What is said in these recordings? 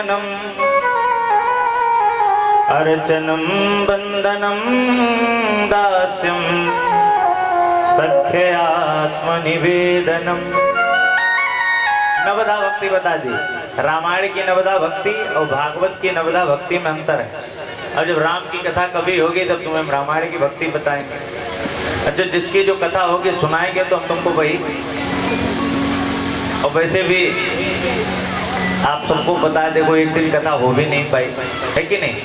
जीवनम अर्चनम बंधनम दास्यम सख्य आत्मनिवेदनम। नवधा भक्ति बता दी। रामायण की नवधा भक्ति और भागवत की नवधा भक्ति में अंतर है। अब जब राम की कथा कभी होगी तब तुम्हें रामायण की भक्ति बताएंगे। अच्छा, जिसकी जो कथा होगी सुनाएंगे तो हम तुमको वही। और वैसे भी आप सबको बता दे, कोई एक दिन कथा हो भी नहीं पाई, है कि नहीं।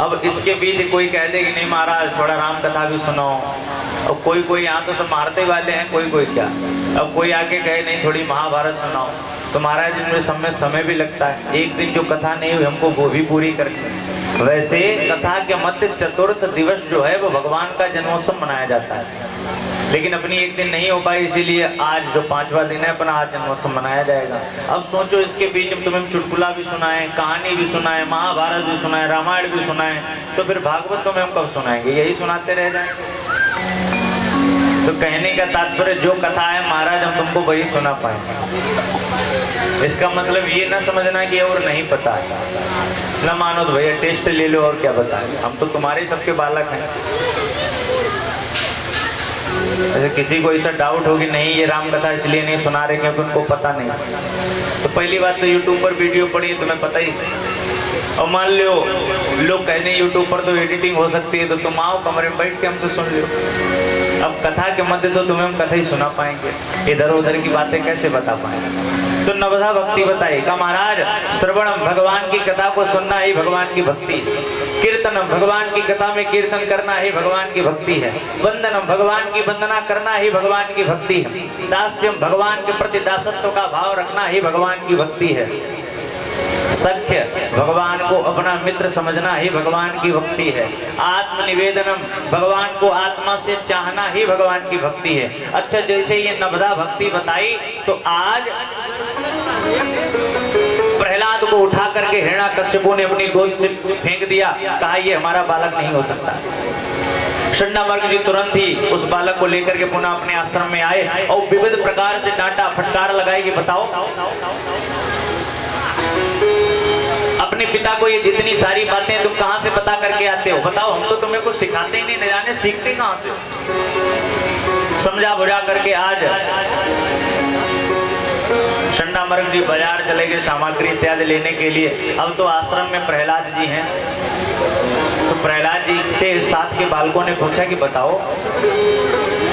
अब इसके बीच कोई कह दे कि नहीं महाराज थोड़ा राम कथा भी सुनाओ, और कोई यहाँ तो सब मारते वाले हैं, कोई क्या। अब कोई आके कहे नहीं थोड़ी महाभारत सुनाओ, तो महाराज इनमें समय भी लगता है। एक दिन जो कथा नहीं हुई हमको वो भी पूरी करके। वैसे कथा के मध्य चतुर्थ दिवस जो है वो भगवान का जन्मोत्सव मनाया जाता है, लेकिन अपनी एक दिन नहीं हो पाई, इसीलिए आज जो 5वां दिन है अपना आज जन्मोत्सव मनाया जाएगा। अब सोचो इसके बीच में तुम्हें चुटकुला भी सुनाए, कहानी भी सुनाए, महाभारत भी सुनाए, रामायण भी सुनाए, तो फिर भागवत तुम्हें हम कब सुनाएंगे, यही सुनाते रह जाएंगे। तो कहने का तात्पर्य जो कथा है महाराज हम तुमको वही सुना पाएंगे। इसका मतलब ये ना समझना कि और नहीं पता है, ना मानो तो भैया टेस्ट ले लो और क्या बताएं, हम तो तुम्हारे सबके बालक हैं। ऐसे किसी को ऐसा डाउट हो कि नहीं ये राम कथा इसलिए नहीं सुना रहे क्योंकि उनको पता नहीं, तो पहली बात तो यूट्यूब पर वीडियो पड़ी है तुम्हें पता ही। और मान लो लोग कहने यूट्यूब पर तो एडिटिंग हो सकती है, तो तुम आओ कमरे में बैठ के हमसे सुन लो। अब कथा के मध्य तो तुम्हें हम कथा ही सुना पाएंगे, इधर उधर की बातें कैसे बता पाएंगे। तो नवधा भक्ति बताई का महाराज, श्रवणम भगवान की कथा को सुनना ही भगवान की भक्ति, कीर्तनम भगवान की कथा में कीर्तन करना ही भगवान की भक्ति है, वंदनम भगवान की वंदना करना ही भगवान की भक्ति है, दास्यम भगवान के प्रति दासत्व का भाव रखना ही भगवान की भक्ति है, सख्य भगवान को अपना मित्र समझना ही भगवान की भक्ति है, आत्मनिवेदनम भगवान को आत्मा से चाहना ही भगवान की भक्ति है। अच्छा, जैसे ये नवधा भक्ति बताई तो आज प्रहलाद को उठा करके हिरण्याकश्यपु ने अपनी गोद से फेंक दिया, कहा ये हमारा बालक नहीं हो सकता। शंडामर्ग जी तुरंत ही उस बालक को लेकर के पुनः अपने आश्रम में आए और विविध प्रकार से डांटा फटकार लगाई कि बताओ अपने पिता को ये जितनी सारी बातें तुम कहां से पता करके आते हो, बताओ हम तो तुम्हें कुछ सिखाते ही नहीं, न जाने सीखते कहां से हो। समझा बुझा करके आज शंडामर्ग जी बाजार चले गए सामग्री इत्यादि लेने के लिए। अब तो आश्रम में प्रहलाद जी हैं, तो प्रहलाद जी से साथ के बालकों ने पूछा कि बताओ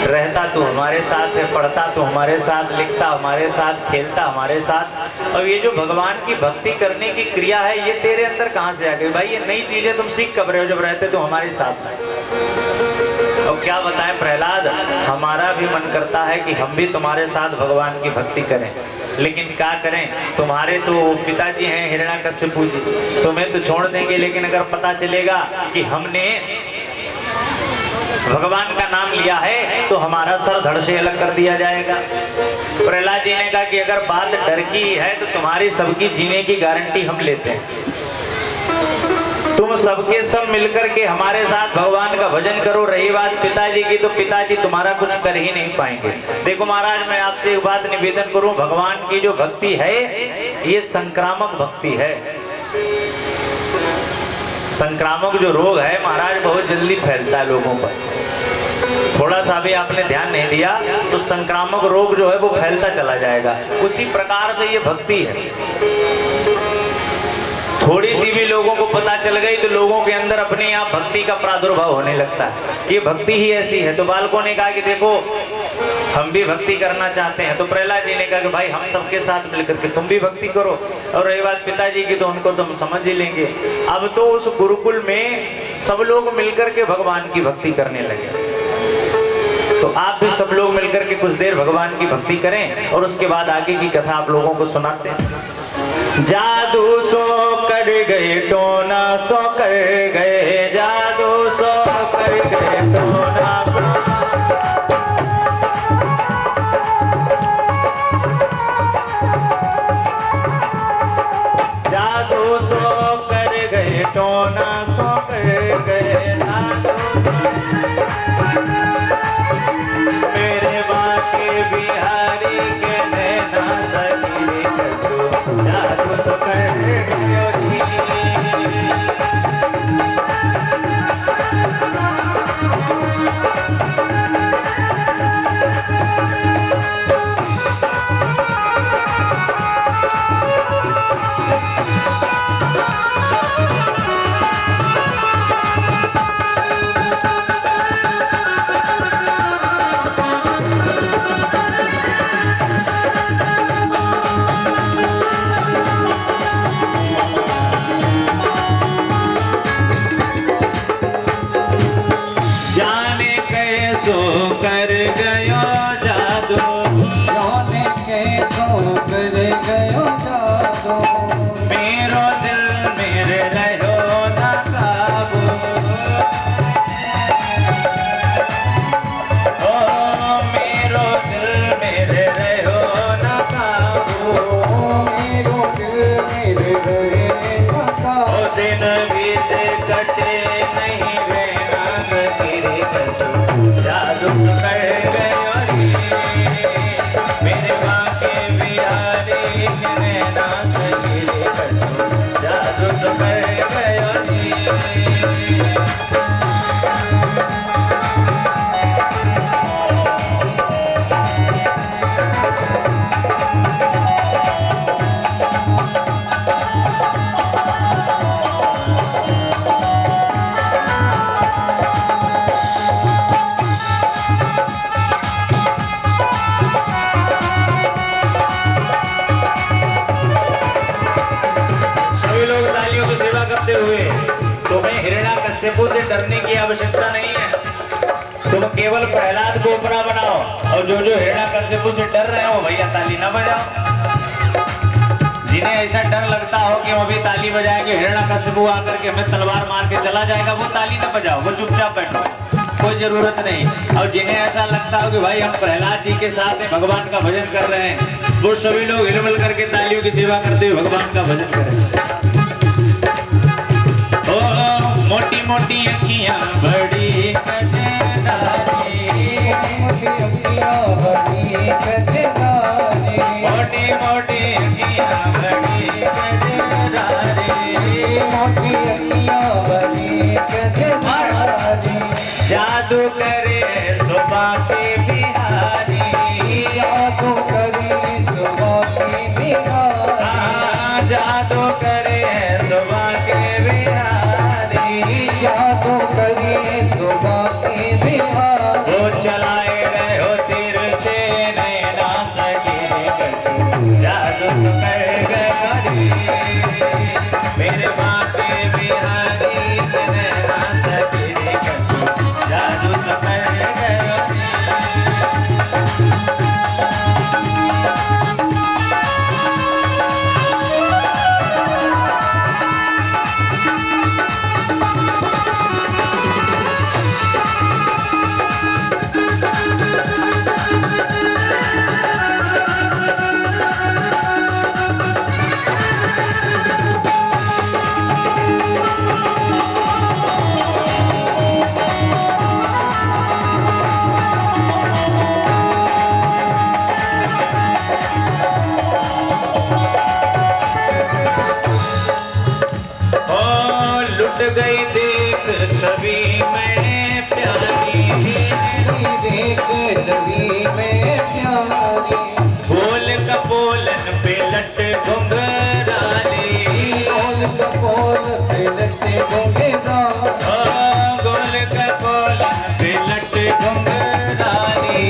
रहता तो हमारे साथ है, पढ़ता तो हमारे साथ, लिखता हमारे साथ, खेलता हमारे साथ, और ये जो भगवान की भक्ति करने की क्रिया है ये तेरे अंदर कहां से आ गई भाई, ये नई चीजें तुम सीख कब रहे हो जब रहते तो हमारे साथ है। और क्या बताएं प्रहलाद, हमारा भी मन करता है कि हम भी तुम्हारे साथ भगवान की भक्ति करें, लेकिन क्या करें, तुम्हारे तो पिताजी हैं हिरण्याकश्यपु जी, तुम्हें तो छोड़ देंगे, लेकिन अगर पता चलेगा कि हमने भगवान का नाम लिया है तो हमारा सर धड़ से अलग कर दिया जाएगा। प्रहलाद जी ने कहा कि अगर बात डर की है तो तुम्हारी सबकी जीने की गारंटी हम लेते हैं, तुम सबके सब मिलकर के हमारे साथ भगवान का भजन करो। रही बात पिताजी की, तो पिताजी तुम्हारा कुछ कर ही नहीं पाएंगे। देखो महाराज, मैं आपसे एक बात निवेदन करूं, भगवान की जो भक्ति है ये संक्रामक भक्ति है। संक्रामक जो रोग है महाराज बहुत जल्दी फैलता है लोगों पर, थोड़ा सा भी आपने ध्यान नहीं दिया तो संक्रामक रोग जो है वो फैलता चला जाएगा। उसी प्रकार से ये भक्ति है, थोड़ी सी भी लोगों को पता चल गई तो लोगों के अंदर अपने आप भक्ति का प्रादुर्भाव होने लगता है। ये भक्ति ही ऐसी है। तो बालकों ने कहा कि देखो हम भी भक्ति करना चाहते हैं, तो प्रहलाद जी ने कहा कि भाई हम सबके साथ मिलकर के तुम भी भक्ति करो, और रही बात पिताजी की तो उनको तुम समझ ही लेंगे। अब तो उस गुरुकुल में सब लोग मिलकर के भगवान की भक्ति करने लगे। तो आप भी सब लोग मिलकर के कुछ देर भगवान की भक्ति करें और उसके बाद आगे की कथा आप लोगों को सुनाते हैं। जादू सो कर गए टोना सो कर गए, जादू सो कर गए टोना जादू सो कर गए टोना सो कर गए, मेरे बाके बिहारी के नैना सखी जादू सो कर गए। हुए तुम्हें हिरण्याकश्यपु से डरने की आवश्यकता नहीं है। तुम केवल प्रहलाद को उपरा बनाओ और जो जो हिरण्याकश्यपु से डर रहे हो भैया ताली ना बजाओ। जिन्हें ऐसा डर लगता हो कि हम अभी ताली बजाएंगे हिरण्याकश्यपु आकर के हमें तलवार मार के चला जाएगा, वो ताली ना बजाओ, वो चुपचाप बैठो, कोई जरूरत नहीं। और जिन्हें ऐसा लगता हो कि भाई हम प्रहलाद जी के साथ में भगवान का भजन कर रहे हैं, वो सभी लोग हिलमिल करके तालियों की सेवा करते हुए भगवान का भजन करें। ओ मोटी मोटी अखियां बड़ी कजरारी, मोटी मोटी अखियां बड़ी कजरारी, मोटी अखियां बड़ी कजरारी, जादू करे सुबह के बिहारी, जादू करे सुबह के बिहारी, जादू करे सुबह के बिहारी, जादू करे सुबह के बिहारी, वो चलाए रहे हो तिरछे नैना सगे कछु, जादू कर गरी मेरे माँ के बिहारी नैना सगे कछु, जादू कर गरी। लुट गई देख छवि में प्यारी, देख छवि में प्यारी, बोल कपोलन पे लट घुंघराली, बोल कपोल पे लट घुंघराली, गोल कपोलन पे लट घुंघराली,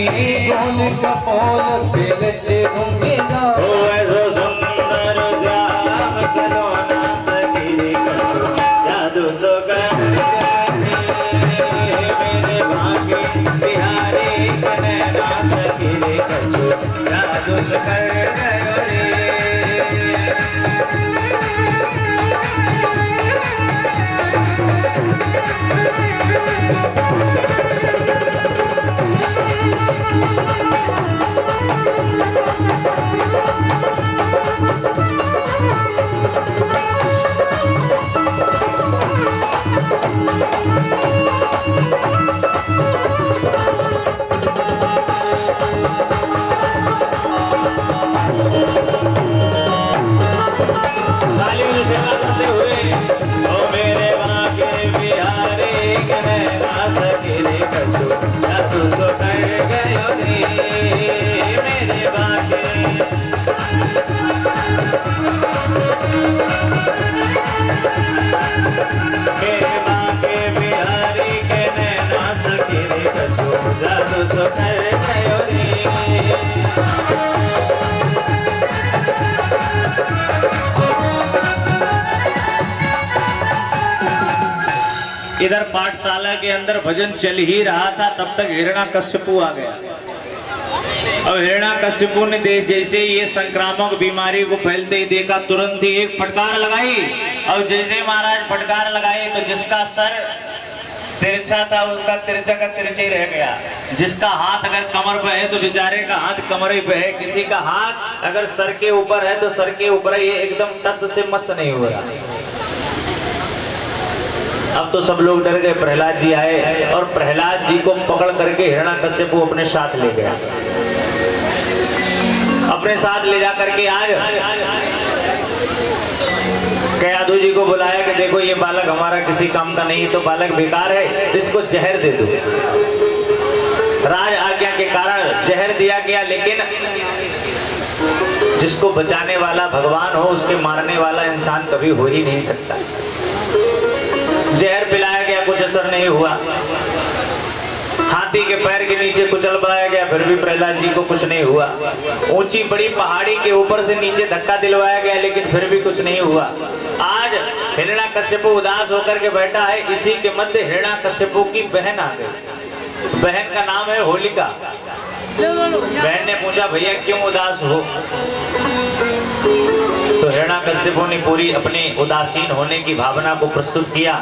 गोल कपोल पे लट घुंघराली, ओ ऐसो सुंदर जाम सलोना सखी कछु, जादू सो कर मेरे भाग्य बिहारी नैना सखी कछु, जादू सो कर गयो इधर पाठशाला के अंदर भजन चल ही रहा था, तब तक हिरण्याकश्यपु आ गया। अब हिरण्याकश्यपु ने जैसे ये संक्रामक बीमारी को फैलते ही देखा, तुरंत ही एक फटकार लगाई। और जैसे महाराज फटकार लगाई तो जिसका सर तिरछा था उसका तिरछा का तिरछा ही रह गया। जिसका हाथ अगर कमर पे है तो बेचारे का हाथ कमर पे है, किसी का हाथ अगर सर के ऊपर है तो सर के ऊपर है, ये एकदम टस से मस नहीं हो रहा। अब तो सब लोग डर गए। प्रहलाद जी आए और प्रहलाद जी को पकड़ करके हिरण्याकश्यपु अपने साथ ले गया। अपने साथ ले जा करके आज कयाधु जी को बुलाया कि देखो ये बालक हमारा किसी काम का नहीं, तो बालक बेकार है, इसको जहर दे दो। राज आज्ञा के कारण जहर दिया गया, लेकिन जिसको बचाने वाला भगवान हो उसके मारने वाला इंसान कभी हो ही नहीं सकता। जहर पिलाया गया, कुछ असर नहीं हुआ। हाथी के पैर के नीचे कुचल पड़ाया गया, फिर भी प्रहलाद जी को कुछ नहीं हुआ। ऊंची बड़ी पहाड़ी के ऊपर से नीचे धक्का दिलवाया गया, लेकिन फिर भी कुछ नहीं हुआ। आज हिरण्याकश्यप उदास होकर के बैठा है, इसी के मध्य हिरण्याकश्यप की बहन आ गई। बहन का नाम है होलिका। बहन ने पूछा भैया क्यों उदास हो? तो हिरण्याकश्यप ने पूरी अपनी उदासीन होने की भावना को प्रस्तुत किया।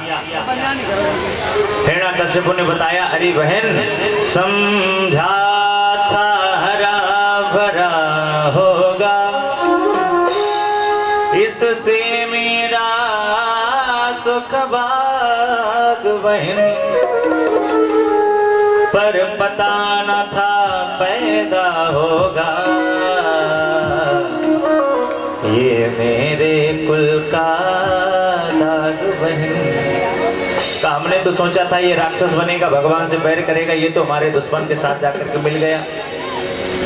हिरण्याकश्यप ने बताया अरे बहन, समझा था हरा भरा होगा, इससे मेरा सुख बाग बहन, पर पता न था पैदा होगा ये मेरे कुल का दाग बहन। हमने तो सोचा था ये राक्षस बनेगा, भगवान से बैर करेगा, ये तो हमारे दुश्मन के साथ जाकर के मिल गया।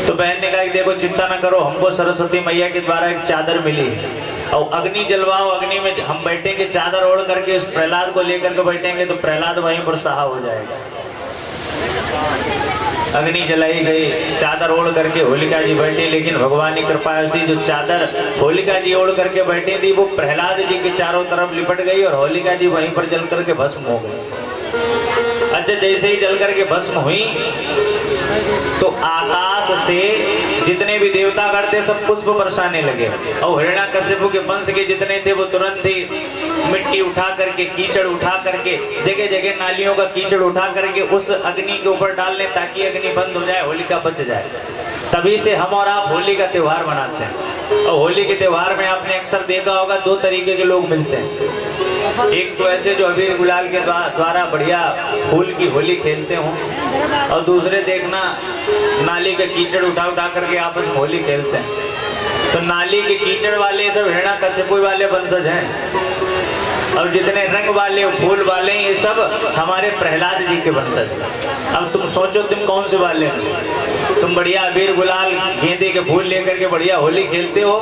तो बहन ने कहा कि देखो चिंता न करो, हमको सरस्वती मैया के द्वारा एक चादर मिली और अग्नि जलवाओ, अग्नि में हम बैठेंगे चादर ओढ़ करके, उस प्रहलाद को लेकर के बैठेंगे तो प्रहलाद वहीं पर सहा हो जाएगा। अग्नि जलाई गई, चादर ओढ़ करके होलिका जी बैठी, लेकिन भगवान की कृपा ऐसी जो चादर होलिका जी ओढ़ करके बैठी थी वो प्रहलाद जी के चारों तरफ लिपट गई और होलिका जी वहीं पर जल करके भस्म हो गई। अच्छा जैसे ही जल करके भस्म हुई तो आकाश से जितने भी देवतागण थे सब पुष्प बरसाने लगे और हिरण्याकश्यप के वंश के जितने थे वो तुरंत ही मिट्टी उठा करके, कीचड़ उठा करके, जगह जगह नालियों का कीचड़ उठा करके उस अग्नि के ऊपर डाल लें ताकि अग्नि बंद हो जाए, होलिका बच जाए। तभी से हम और आप होली का त्योहार मनाते हैं। और होली के त्योहार में आपने अक्सर देखा होगा दो तरीके के लोग मिलते हैं। एक तो ऐसे जो अबीर गुलाल के द्वारा बढ़िया फूल की होली खेलते हों, और दूसरे देखना नाली के कीचड़ उठा उठा करके आपस में होली खेलते हैं। तो नाली के कीचड़ वाले सब हिरण्याकश्यप वाले वंशज हैं और जितने रंग वाले फूल वाले ये सब हमारे प्रहलाद जी के वंशज हैं। अब तुम सोचो तुम कौन से वाले हो? तुम बढ़िया अबीर गुलाल गेंदे के फूल लेकर के बढ़िया होली खेलते हो,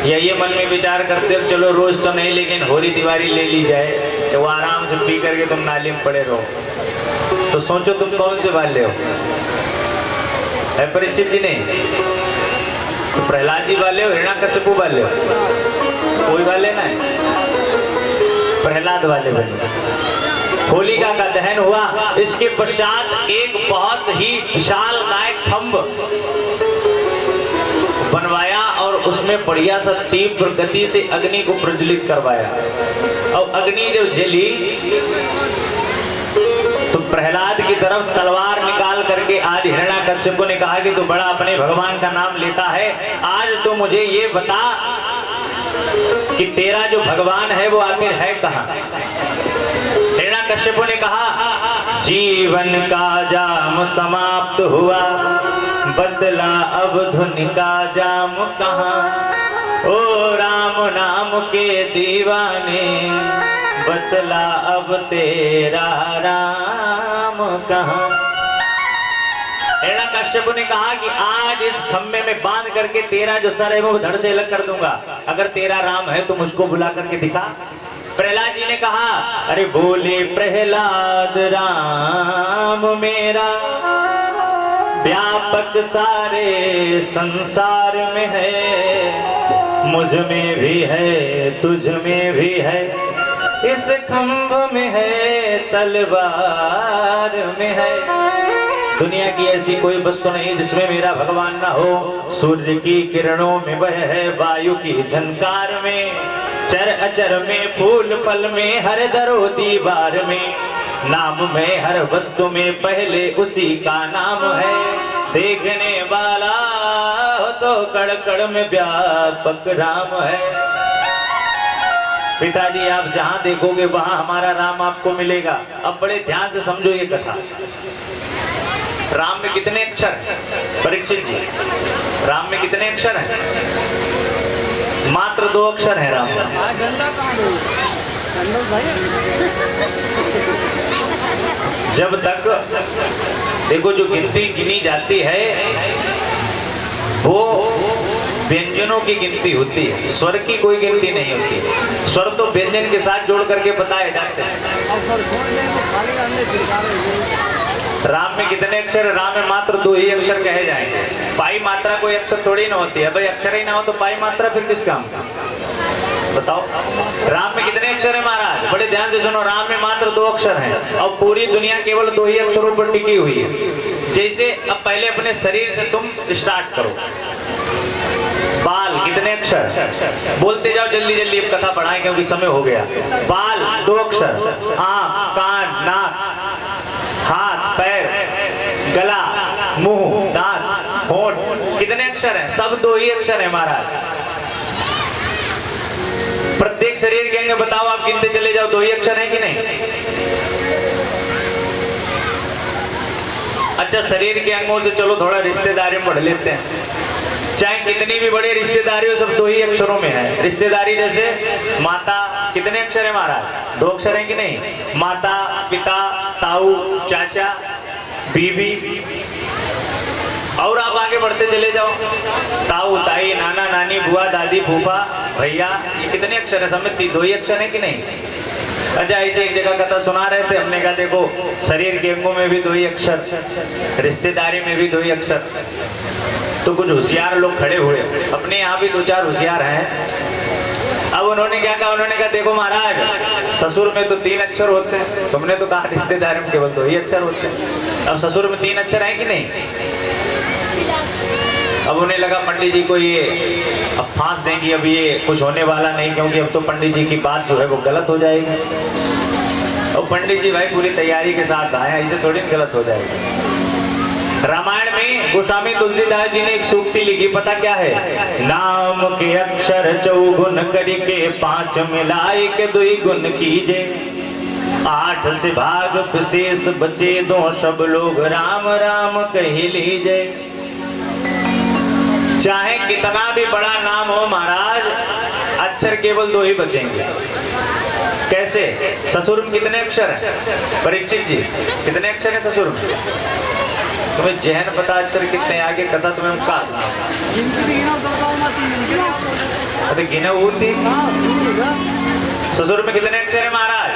या ये मन में विचार करते हो चलो रोज तो नहीं लेकिन होली तिवारी ले ली जाए तो वो आराम से पी करके तुम नाली में पड़े रहो। तो सोचो तुम कौन से वाले हो? है परीक्षित जी ने तो प्रहलाद जी वाले हो, हिरण्याकश्यप वाले हो? कोई वाले ना है, प्रहलाद वाले बने। होलिका का दहन हुआ, इसके पश्चात एक बहुत ही विशाल काय खंभ बनवाया और उसमें बढ़िया सा तीव्र गति से अग्नि को प्रज्वलित करवाया। और अग्नि जब जली तो प्रहलाद की तरफ तलवार निकाल करके आज हिरण्याकश्यप ने कहा कि तू बड़ा अपने भगवान का नाम लेता है, आज तो मुझे ये बता कि तेरा जो भगवान है वो आखिर है कहाँ? हिरण्याकश्यप ने कहा जीवन का जाम समाप्त हुआ, बदला अब धुन का जाम कहाँ? ओ राम नाम के दीवाने, बदला अब तेरा राम कहाँ? हिरण्याकश्यप ने कहा कि आज इस खम्भे में बांध करके तेरा जो सर है वो धड़ से अलग कर दूंगा, अगर तेरा राम है तो मुझको बुला करके दिखा। प्रहलाद जी ने कहा अरे बोले प्रहलाद राम मेरा व्यापक सारे संसार में है, मुझ में भी है तुझ में भी है, इस खंभ में है तलवार में है। दुनिया की ऐसी कोई वस्तु नहीं जिसमें मेरा भगवान ना हो। सूर्य की किरणों में वह है, वायु की झनकार में, चर अचर में, फूल फल में, हर दरो दीवार में, नाम में हर वस्तु में पहले उसी का नाम है। देखने वाला हो तो कड़ कड़ में व्यापक राम है। पिताजी आप जहां देखोगे वहां हमारा राम आपको मिलेगा। अब बड़े ध्यान से समझो ये कथा। राम में कितने अक्षर हैं? परीक्षित जी, राम में कितने अक्षर हैं? मात्र 2 अक्षर है राम में। जब तक देखो जो गिनती गिनी जाती है वो व्यंजनों की गिनती होती है, स्वर की कोई गिनती नहीं होती। स्वर तो व्यंजन के साथ जोड़ करके बताए जाते हैं। राम में कितने अक्षर? राम में मात्र 2 ही अक्षर कहे जाएंगे। पाई मात्रा कोई अक्षर थोड़ी ना होती है भाई, अक्षर ही ना हो तो पाई मात्रा फिर किस काम का? बताओ, राम में कितने अक्षर है महाराज? बड़े ध्यान से सुनो, राम में मात्र 2 अक्षर हैं और पूरी दुनिया केवल 2 ही अक्षरों पर टिकी हुई है। जैसे अब पहले अपने शरीर से तुम स्टार्ट करो। बाल कितने अक्षर? बोलते जाओ जल्दी जल्दी, अब कथा पढ़ाएं क्योंकि समय हो गया। बाल 2 अक्षर, आंख, कान, नाक, हाथ, पैर, गला, मुंह, दांत, होंठ, कितने अक्षर हैं? सब 2 ही अक्षर है महाराज। प्रत्येक शरीर के अंग बताओ, आप गिनते चले जाओ, 2 ही अक्षर हैं कि नहीं? अच्छा, शरीर के अंगों से चलो थोड़ा रिश्तेदारी में बढ़ लेते हैं। चाहे कितनी भी बड़ी रिश्तेदारी हो, सब 2 ही अक्षरों में है। रिश्तेदारी जैसे माता, कितने अक्षर है महाराज? 2 अक्षर है कि नहीं? माता, पिता, ताऊ, चाचा, बीबी। और आप आगे बढ़ते चले जाओ, ताऊ, ताई, नाना, नानी, बुआ, दादी, फूफा, भैया, ये कितने अक्षर है? सब में 2 ही अक्षर है कि नहीं? अच्छा, ऐसे एक जगह कथा सुना रहे थे, हमने कहा देखो शरीर के अंगों में भी 2 ही अक्षर, रिश्तेदारी में भी 2 ही अक्षर। तो कुछ होशियार लोग खड़े हुए, अपने यहाँ भी 2-4 होशियार हैं। अब उन्होंने क्या कहा? उन्होंने कहा देखो महाराज, ससुर में तो 3 अक्षर होते हैं, तुमने तो कहा रिश्तेदारी में केवल 2 ही अक्षर होते हैं। अब ससुर में 3 अक्षर है कि नहीं? अब उन्हें लगा पंडित जी को ये अब फांस देंगी, अब ये कुछ होने वाला नहीं, क्योंकि अब तो पंडित जी की बात जो है वो गलत हो जाएगी। और पंडित जी भाई पूरी तैयारी के साथ आए, ऐसे थोड़ी गलत हो जाएगी। रामायण में गोस्वामी तुलसीदास जी ने एक सूक्ति लिखी, पता क्या है? नाम के अक्षर 4 गुण करके 5 मिलाए के 2 गुण कीजे, 8 से भाग विशेष बचे 2 सब लोग राम राम कह लीजे। चाहे कितना भी बड़ा नाम हो महाराज, अक्षर केवल 2 ही बचेंगे। कैसे? ससुर में कितने अक्षर हैं? परीक्षित जी, कितने अक्षर हैं ससुर में? तुम्हें जहन पता अक्षर कितने? आगे कथा तुम्हें कहा गिना होती। ससुर में कितने अक्षर है महाराज?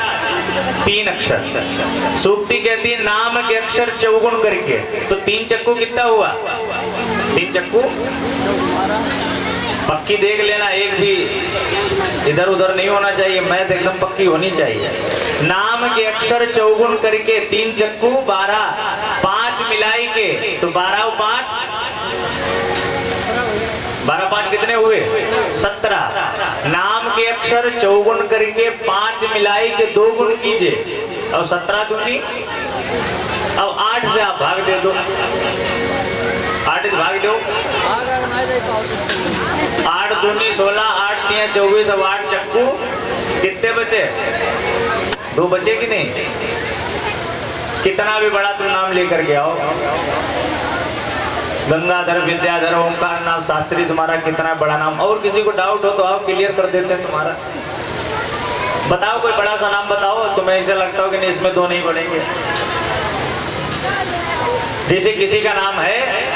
3 अक्षर। सूक्ति कहती है नाम के अक्षर 4 गुण करके, तो 3 चक्कू कितना हुआ? 3 चक्कू पक्की देख लेना, एक भी इधर उधर नहीं होना चाहिए, मैथ एकदम पक्की होनी चाहिए। नाम के अक्षर 4 गुण करके 3 चक्कू 12, 5 मिलाई के तो 12 और 5, 12 5 कितने हुए? 17। नाम के अक्षर 4 गुण करके 5 मिलाई के 2 गुण कीजिए और 17 दूनी। अब 8 से आप भाग दे दो, 8 से भाग दो, 8 दूनी 16, 8 3 24, अब 8 चक्कू कितने बचे? 2 बचे कि नहीं? कितना भी बड़ा तुम नाम लेकर के आओ, गंगाधर, विद्याधर, ओंकार नाम शास्त्री, तुम्हारा कितना बड़ा नाम। और किसी को डाउट हो तो आप क्लियर कर देते हैं तुम्हारा। बताओ कोई बड़ा सा नाम बताओ, तुम्हें ऐसा लगता हो कि नहीं इसमें 2 नहीं बढ़ेंगे। जैसे किसी का नाम है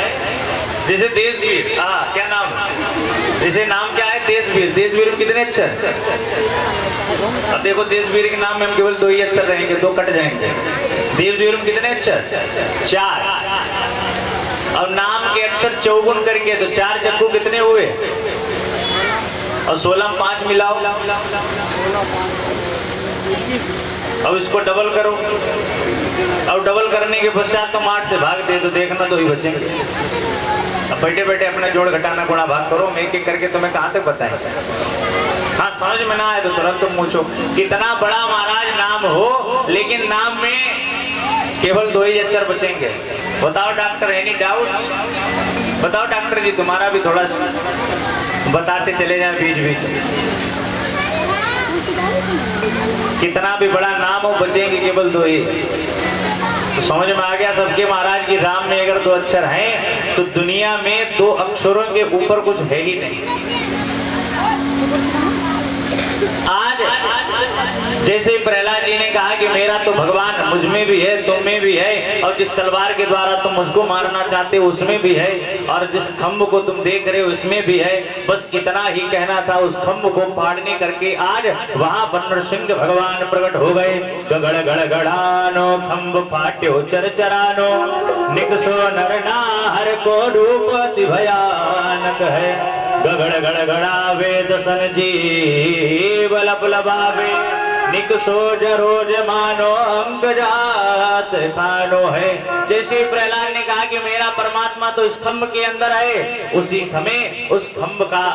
जैसे देशवीर, क्या नाम? जैसे नाम क्या है? देशवीर। देशवीर में कितने अक्षर? अब देखो देशवीर के नाम में हम केवल 2 ही अक्षर रहेंगे, 2 कट जाएंगे। देशवीर में कितने अक्षर? 4। और नाम के अक्षर 4 गुण करके तो 4 चक्कू कितने हुए? और 16 में 5 मिलाओ, अब इसको डबल करो, और डबल करने के पश्चात तुम 8 से भाग दे तो देखना 2 ही बचेंगे। अब बैठे बैठे अपना जोड़ घटाना गुणा भाग करो, मैं एक करके तुम्हें कहाँ तक बताएं। हाँ, समझ में ना आए तो तुरंत तुम पूछो। कितना बड़ा महाराज नाम हो, लेकिन नाम में केवल 2 ही अक्षर बचेंगे। बताओ डॉक्टर, एनी डाउट? बताओ डॉक्टर जी, तुम्हारा भी थोड़ा बताते चले जाए बीच बीच। कितना भी बड़ा नाम हो, बचेंगे केवल 2 ही। तो समझ में आ गया सबके महाराज की राम में अगर 2 अक्षर हैं तो दुनिया में 2 अक्षरों के ऊपर कुछ है ही नहीं। आज जैसे प्रहलाद जी ने कहा कि मेरा तो भगवान मुझ में भी है, तुम में भी है, और जिस तलवार के द्वारा तुम मुझको मारना चाहते हो उसमें भी है, और जिस खम्भ को तुम देख रहे हो उसमें भी है। बस इतना ही कहना था। उस खम्भ को फाड़ने करके आज वहां पर नृसिंह भगवान प्रकट हो गए। गगड़ गड़ गड़ानो खम्भ फाट्यो चर चरानो, निकसो नर नाहर को रूप अति भयानक है। गगड़ गड़गड़ावे दसन जीव लबलबावे निक सोज रोज मानो अंक जात खानो है। जैसे प्रहलाद ने कहा कि मेरा परमात्मा तो इस खम्भ के अंदर है, उसी समय उस खम्भ का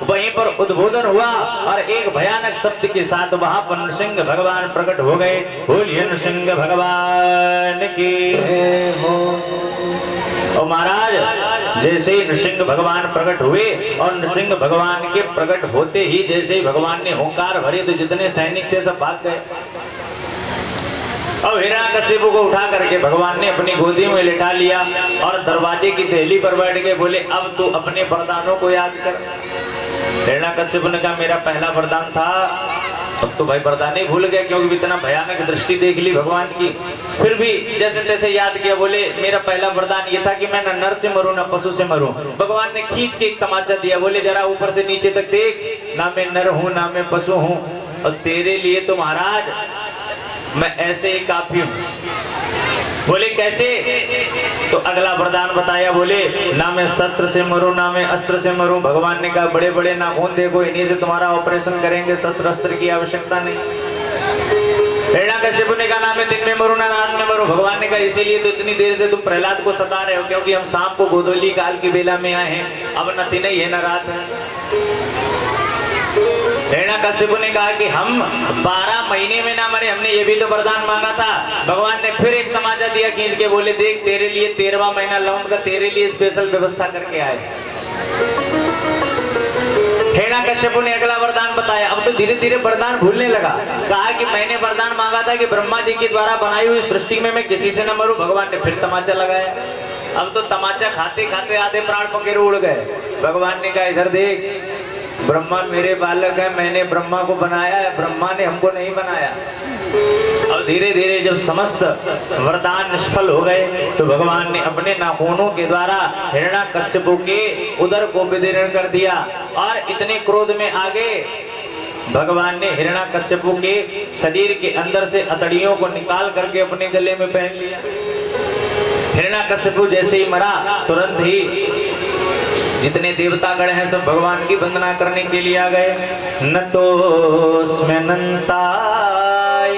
वहीं पर उद्बोधन हुआ और एक भयानक शब्द के साथ वहां पर नृसिंह भगवान प्रकट हो गए। बोलिए नृसिंह भगवान की जय हो। और महाराज जैसे ही नृसिंह भगवान प्रकट हुए और नृसिंह भगवान के प्रकट होते ही जैसे ही भगवान ने हुंकार भरी तो जितने सैनिक थे सब भाग गए। और हिरण्यकशिपु को उठा करके भगवान ने अपनी गोदी में लिटा लिया और दरवाजे की दहली पर बैठ के बोले अब तू अपने वरदानों को याद कर। हिरण्यकशिपु ने कहा मेरा पहला वरदान था, अब तो भाई वरदान ही भूल गया क्योंकि इतना भयानक दृष्टि देख ली भगवान की। फिर भी जैसे तैसे याद किया, बोले मेरा पहला वरदान ये था कि मैं न नर से मरूं न पशु से मरूं। भगवान ने खींच के एक तमाचा दिया, बोले जरा ऊपर से नीचे तक देख, ना मैं नर हूं ना मैं पशु हूं, और तेरे लिए तो महाराज मैं ऐसे ही काफी हूं। बोले कैसे? तो अगला वरदान बताया, बोले ना मैं शस्त्र से मरूं ना मैं अस्त्र से मरूं। भगवान ने कहा बड़े बड़े नाखून देखो, इन्हीं से तुम्हारा ऑपरेशन करेंगे, शस्त्र अस्त्र की आवश्यकता नहीं। हिरण्यकशिपु ने कहा ना मैं दिन में मरूं ना रात में मरूं। भगवान ने कहा इसीलिए तो इतनी देर से तुम प्रहलाद को सता रहे हो, क्योंकि हम शाम को गोधूली काल की बेला में आए हैं, अब न दिन है न रात है। हिरण्यकशिपु ने कहा कि हम 12 महीने में ना मरे, हमने ये भी तो वरदान मांगा था। भगवान ने फिर एक तमाचा दिया खींच के, बोले देख तेरे लिए 13वां महीना लौंड का तेरे लिए स्पेशल व्यवस्था करके आए। हिरण्यकशिपु ने अगला वरदान बताया। अब तो धीरे धीरे वरदान भूलने लगा। कहा कि मैंने वरदान मांगा था कि ब्रह्मा जी के द्वारा बनाई हुई सृष्टि में मैं किसी से न मरूं। भगवान ने फिर तमाचा लगाया। अब तो तमाचा खाते खाते आधे प्राण पखेरु उड़ गए। भगवान ने कहा इधर देख, ब्रह्मा मेरे बालक है, मैंने ब्रह्मा को बनाया है, ब्रह्मा ने हमको नहीं बनाया। और धीरे धीरे जब समस्त वरदान निष्फल हो गए तो भगवान ने अपने नाखूनों के द्वारा हिरण्यकशिपु के उदर को विदीर्ण कर दिया और इतने क्रोध में आगे भगवान ने हिरण्यकशिपु के शरीर के अंदर से अतड़ियों को निकाल करके अपने गले में पहन लिया। हिरण्यकशिपु जैसे ही मरा तुरंत ही जितने देवतागण हैं सब भगवान की वंदना करने के लिए आ गए। नतोस्म्य नंताय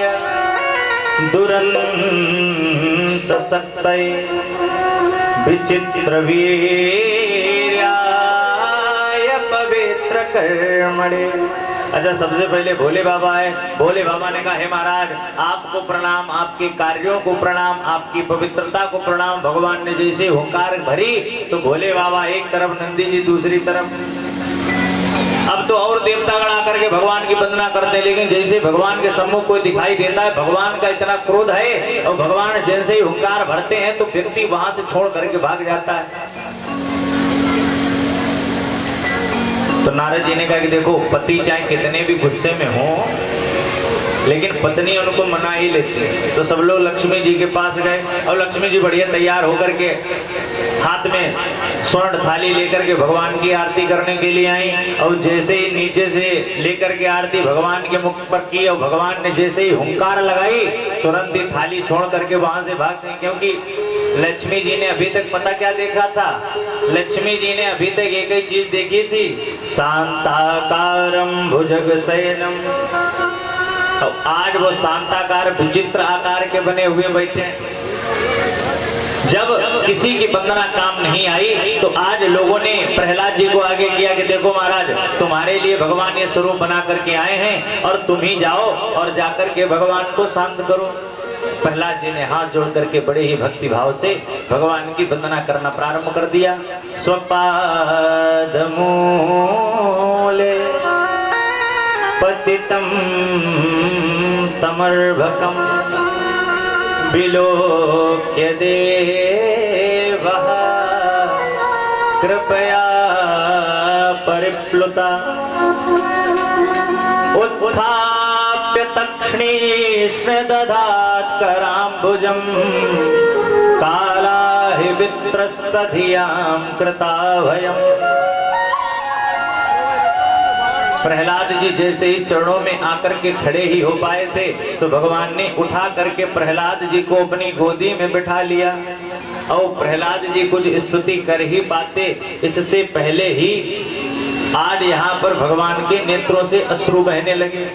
दुरंत सत्तये विचित्र वीर्याय पवित्र कर्मणे। अच्छा सबसे पहले भोले बाबा है। भोले बाबा ने कहा हे महाराज आपको प्रणाम, आपके कार्यों को प्रणाम, आपकी पवित्रता को प्रणाम। भगवान ने जैसे हुंकार भरी तो भोले बाबा एक तरफ, नंदी जी दूसरी तरफ। अब तो और देवतागण आकर के भगवान की वंदना करते हैं, लेकिन जैसे भगवान के सम्मुख कोई दिखाई देता है, भगवान का इतना क्रोध है और भगवान जैसे ही हुंकार भरते हैं तो व्यक्ति वहां से छोड़ करके भाग जाता है। तो नारद जी ने कहा कि देखो पति चाहे कितने भी गुस्से में हो लेकिन पत्नी उनको मना ही लेती है। तो सब लोग लक्ष्मी जी के पास गए और लक्ष्मी जी बढ़िया तैयार होकर के हाथ में स्वर्ण थाली लेकर के भगवान की आरती करने के लिए आई। और जैसे ही नीचे से लेकर के आरती भगवान के मुख पर की और भगवान ने जैसे ही हुंकार लगाई तुरंत ही थाली छोड़ करके वहां से भाग गई। क्योंकि लक्ष्मी जी ने अभी तक पता क्या देखा था? लक्ष्मी जी ने अभी तक एक ही चीज देखी थी, शांताकारम भुजगशयनम। आज वो शांताकार विचित्र आकार के बने हुए बैठे हैं। जब किसी की वंदना काम नहीं आई तो आज लोगों ने प्रहलाद जी को आगे किया कि देखो महाराज तुम्हारे लिए भगवान ये स्वरूप बना करके आए हैं और तुम ही जाओ और जाकर के भगवान को शांत करो। प्रहलाद जी ने हाथ जोड़ करके बड़े ही भक्ति भाव से भगवान की वंदना करना प्रारंभ कर दिया। स्वपाद मूले पतितम तमर्भकम विलोक्य देवः कृपया परिप्लुता उत्थाप्य तक्ष्णीष्ण दधात् कराम्बुजं कालाहि वित्रस्तधियां कृताभयम्। प्रहलाद जी जैसे ही चरणों में आकर के खड़े ही हो पाए थे तो भगवान ने उठा करके प्रहलाद जी को अपनी गोदी में बिठा लिया। और प्रहलाद जी कुछ स्तुति कर ही पाते इससे पहले ही आज यहाँ पर भगवान के नेत्रों से अश्रु बहने लगे।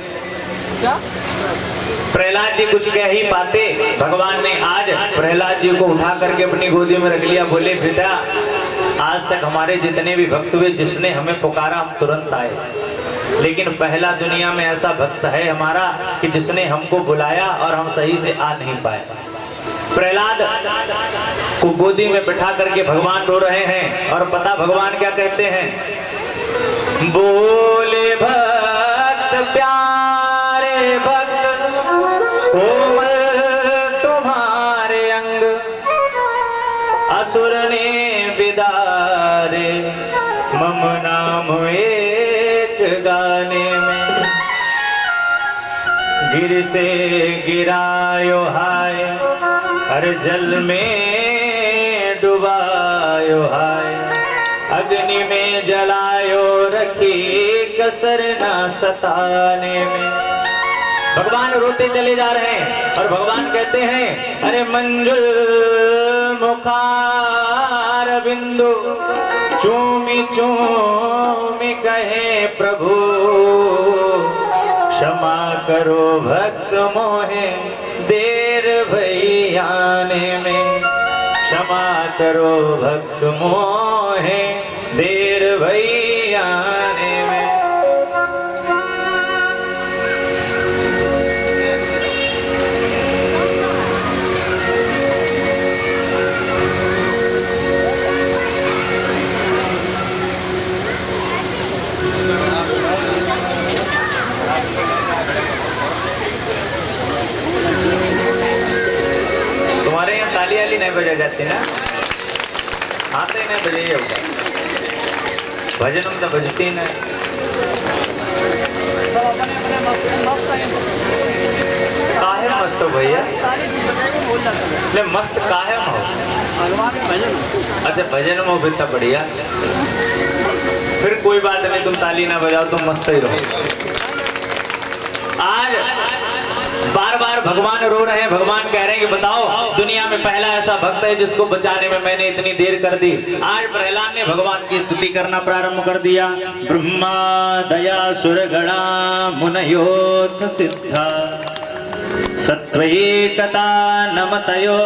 प्रहलाद जी कुछ कह ही पाते, भगवान ने आज प्रहलाद जी को उठा करके अपनी गोदी में रख लिया। बोले बेटा, आज तक हमारे जितने भी भक्त हुए, जिसने हमें पुकारा हम तुरंत आए, लेकिन पहला दुनिया में ऐसा भक्त है हमारा कि जिसने हमको बुलाया और हम सही से आ नहीं पाए। प्रहलाद को गोदी में बिठा करके भगवान रो रहे हैं, और पता भगवान क्या कहते हैं? बोले भक्त प्यारे भक्त कोमल तुम्हारे अंग, असुर ने बिदारे मम नाम एक गाने में। गिर से गिरायो हाय, हर जल में डुबायो हाय, अग्नि में जलायो रखी कसर ना सताने में। भगवान रोते चले जा रहे हैं और भगवान कहते हैं, अरे मंजुल मुखार बिंदु चूमी चूमी कहे प्रभु, क्षमा करो भक्त मोहे देर भई आने में, क्षमा करो भक्त मोहे देर भई आने में। तुम्हारे यहाँ ताली वाली नहीं बजा जाती ना? आते नहीं बजाइए होगा, भजन में तो बजती नहीं। काहे मस्त हो भैया? ले मस्त काहे में हो? अच्छा भजन में भी था बढ़िया। फिर कोई बात नहीं, तुम ताली ना बजाओ, तुम मस्त ही रहो। आज बार बार भगवान रो रहे हैं, भगवान कह रहे हैं कि बताओ दुनिया में पहला ऐसा भक्त है जिसको बचाने में मैंने इतनी देर कर दी। आज प्रहलाद ने भगवान की स्तुति करना प्रारंभ कर दिया। ब्रह्मा दया सुरगणा मुनयोथ सिद्धा, सत्वैकता नमतयो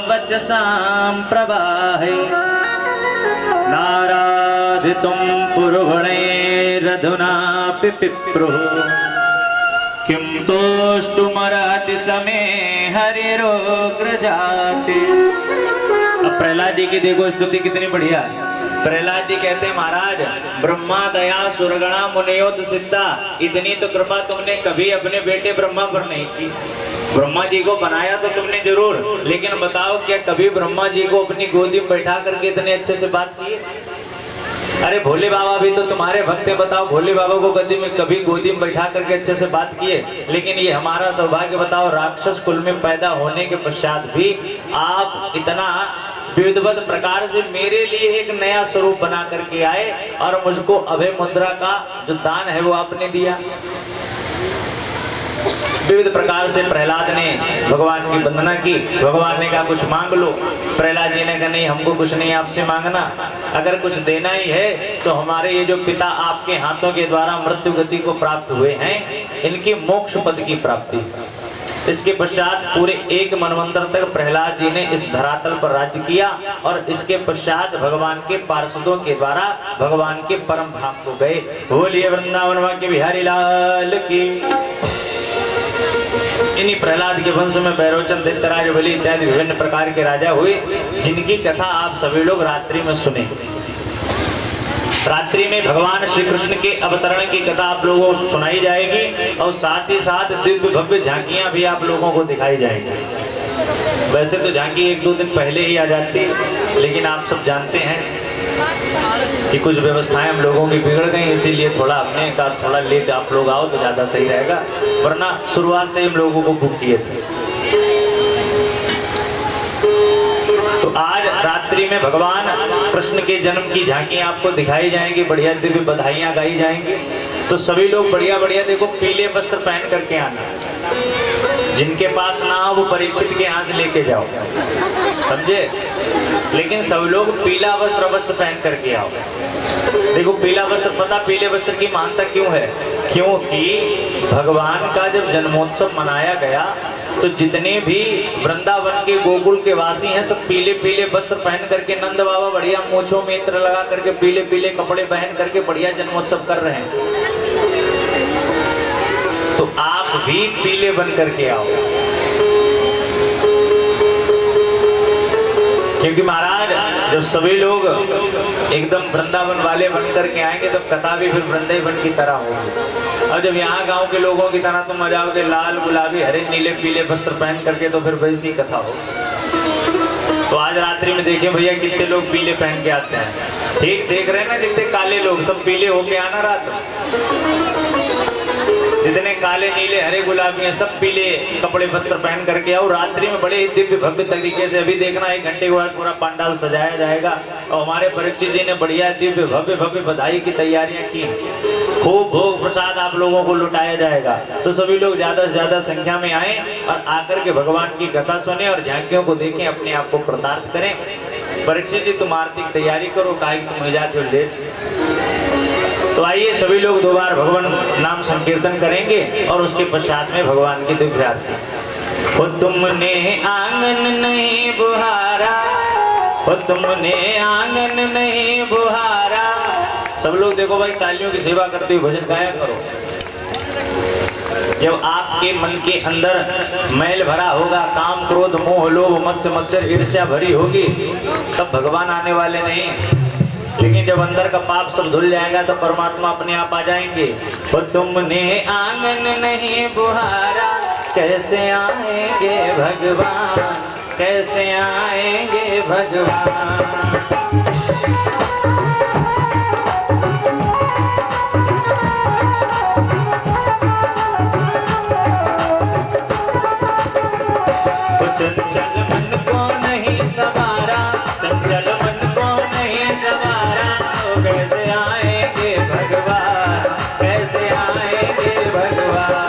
वचसां प्रवाहे, नाराधितुं पुरुगणैरधुना पिप्रुः, किम तोष्टुमर्हति समे हरिरोग्र जाते। अब प्रहलाद जी की देखो स्तुति कितनी बढ़िया। प्रहलाद जी कहते हैं, महाराज ब्रह्मा दया सुरगणा मुनयोत सिद्धा, इतनी तो कृपा तुमने कभी अपने बेटे ब्रह्मा पर नहीं की। ब्रह्मा जी को बनाया तो तुमने जरूर, लेकिन बताओ क्या कभी ब्रह्मा जी को अपनी गोदी में बैठा करके इतने अच्छे से बात की? अरे भोले बाबा भी तो तुम्हारे भक्त हैं, बताओ भोले बाबा को कभी गोदी में बैठा करके अच्छे से बात किए? लेकिन ये हमारा सौभाग्य, बताओ राक्षस कुल में पैदा होने के पश्चात भी आप इतना विविधवत प्रकार से मेरे लिए एक नया स्वरूप बना करके आए, और मुझको अभय मुद्रा का जो दान है वो आपने दिया। विविध प्रकार से प्रहलाद ने भगवान की वंदना की। भगवान ने कहा कुछ मांग लो। प्रहलाद जी ने कहा नहीं, हमको कुछ नहीं आपसे मांगना, अगर कुछ देना ही है तो हमारे ये जो पिता आपके हाथों के द्वारा मृत्यु गति को प्राप्त हुए हैं, इनकी मोक्ष पद की प्राप्ति। इसके पश्चात पूरे एक मनवंतर तक प्रहलाद जी ने इस धरातल पर राज्य किया, और इसके पश्चात भगवान के पार्षदों के द्वारा भगवान के परम धाम को गए। बोलिए वृंदावन के बिहारी लाल की। इन्हीं प्रहलाद के वंश में बैरोचन, दैत्यराज, बलि इत्यादि विभिन्न प्रकार के राजा हुए, जिनकी कथा आप सभी लोग रात्रि में सुने। रात्रि में भगवान श्री कृष्ण के अवतरण की कथा आप लोगों को सुनाई जाएगी, और साथ ही साथ दिव्य भव्य झांकियां भी आप लोगों को दिखाई जाएंगी। वैसे तो झांकी एक दो दिन पहले ही आ जाती है, लेकिन आप सब जानते हैं कि कुछ व्यवस्थाएं हम लोगों की बिगड़ गई, इसीलिए थोड़ा अपने का थोड़ा लेट आप लोग आओ तो ज़्यादा सही रहेगा, वरना शुरुआत से हम लोगों को बुक किए थे। तो आज रात्रि में भगवान कृष्ण के जन्म की झांकी आपको दिखाई जाएंगी, बढ़िया दिव्य बधाइयाँ गाई जाएंगी। तो सभी लोग बढ़िया बढ़िया देखो पीले वस्त्र पहन करके आना, जिनके पास ना हो वो परीक्षित के यहाँ से लेके जाओ, समझे? लेकिन सब लोग पीला वस्त्र अवश्य पहन करके आओ। देखो पीला वस्त्र, पता पीले वस्त्र की महानता क्यों है? क्योंकि भगवान का जब जन्मोत्सव मनाया गया तो जितने भी वृंदावन के गोकुल के वासी हैं सब पीले पीले वस्त्र पहन करके, नंद बाबा बढ़िया मूंछों में इत्र लगा करके पीले पीले कपड़े पहन करके बढ़िया जन्मोत्सव कर रहे हैं। तो आप भी पीले बन करके आओ, क्योंकि महाराज जब सभी लोग एकदम वृंदावन वाले बन करके आएंगे तो कथा भी फिर वृंदावन की तरह होगी। और जब यहाँ गांव के लोगों की तरह तुम आ जाओगे लाल गुलाबी हरे नीले पीले वस्त्र पहन करके, तो फिर वैसी कथा हो। तो आज रात्रि में देखिए भैया कितने लोग पीले पहन के आते हैं, ठीक देख रहे हैं ना, कितने काले लोग सब पीले होके आना रात में। जितने काले नीले हरे गुलाबी हैं सब पीले कपड़े वस्त्र पहन करके आओ। रात्रि में बड़े दिव्य भव्य तरीके से, अभी देखना 1 घंटे के बाद पूरा पंडाल सजाया जाएगा और हमारे परीक्षित जी ने बढ़िया दिव्य भव्य भव्य बधाई की तैयारियां की। खूब भोग प्रसाद आप लोगों को लुटाया जाएगा। तो सभी लोग ज्यादा से ज्यादा संख्या में आए और आकर के भगवान की कथा सुने और झांकियों को देखें, अपने आप को कृतार्थ करें। परीक्षित जी तुम आरती की तैयारी करो, काहे तुम हो जाते हो लेट। तो आइए सभी लोग 2 बार भगवान नाम संकीर्तन करेंगे और उसके पश्चात में भगवान की दिव्य आरती। हो तुमने आंगन नहीं बुहारा, हो तुमने आंगन नहीं बुहारा। सब लोग देखो भाई तालियों की सेवा करते हुए भजन गाया करो। जब आपके मन के अंदर मैल भरा होगा, काम क्रोध मोह लोभ मत्स्य मत्सर ईर्ष्या भरी होगी, तब भगवान आने वाले नहीं। लेकिन जब अंदर का पाप सब धुल जाएगा तो परमात्मा अपने आप आ जाएंगे। तो तुमने आंगन नहीं बुहारा, कैसे आएंगे भगवान, कैसे आएंगे भगवान। चंचल मन को नहीं सवारा, चंचल मन को नहीं सवारा, तो कैसे आएंगे भगवान, कैसे आएंगे भगवान।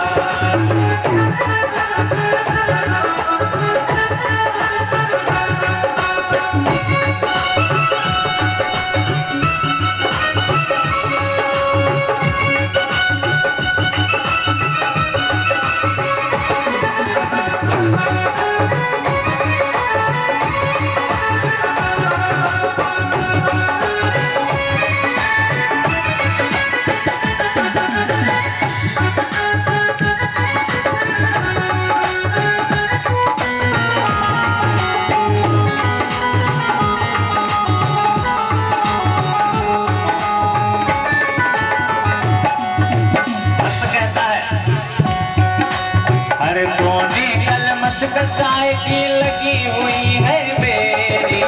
कसाई की लगी हुई है मेरी,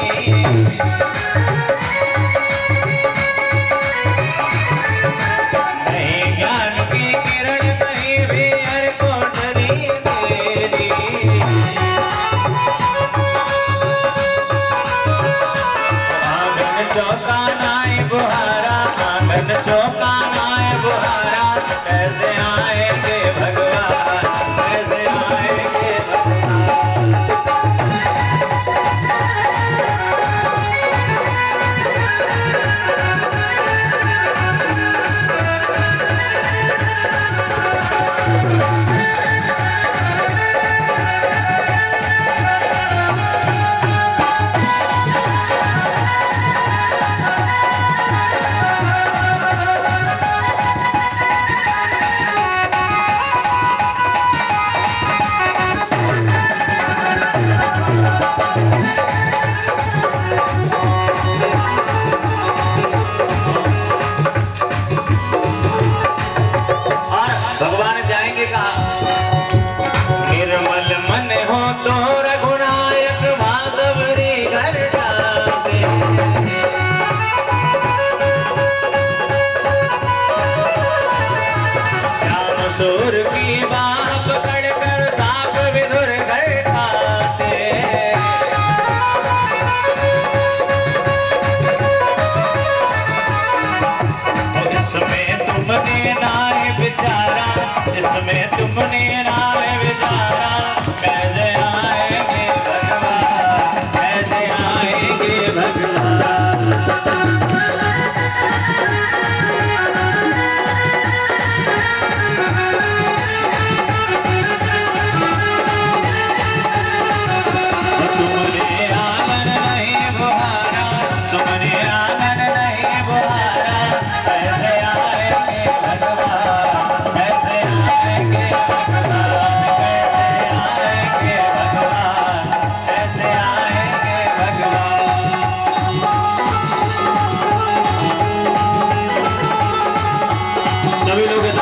नहीं ज्ञान की किरण नहीं भी हर कोठरी मेरी। आंगन चौका नाए बुहारा, आंगन चौका नाए बुहारा, कैसे आएंगे भगवान, कैसे आएंगे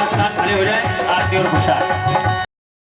साथ खड़े हो जाए आरती और प्रसाद।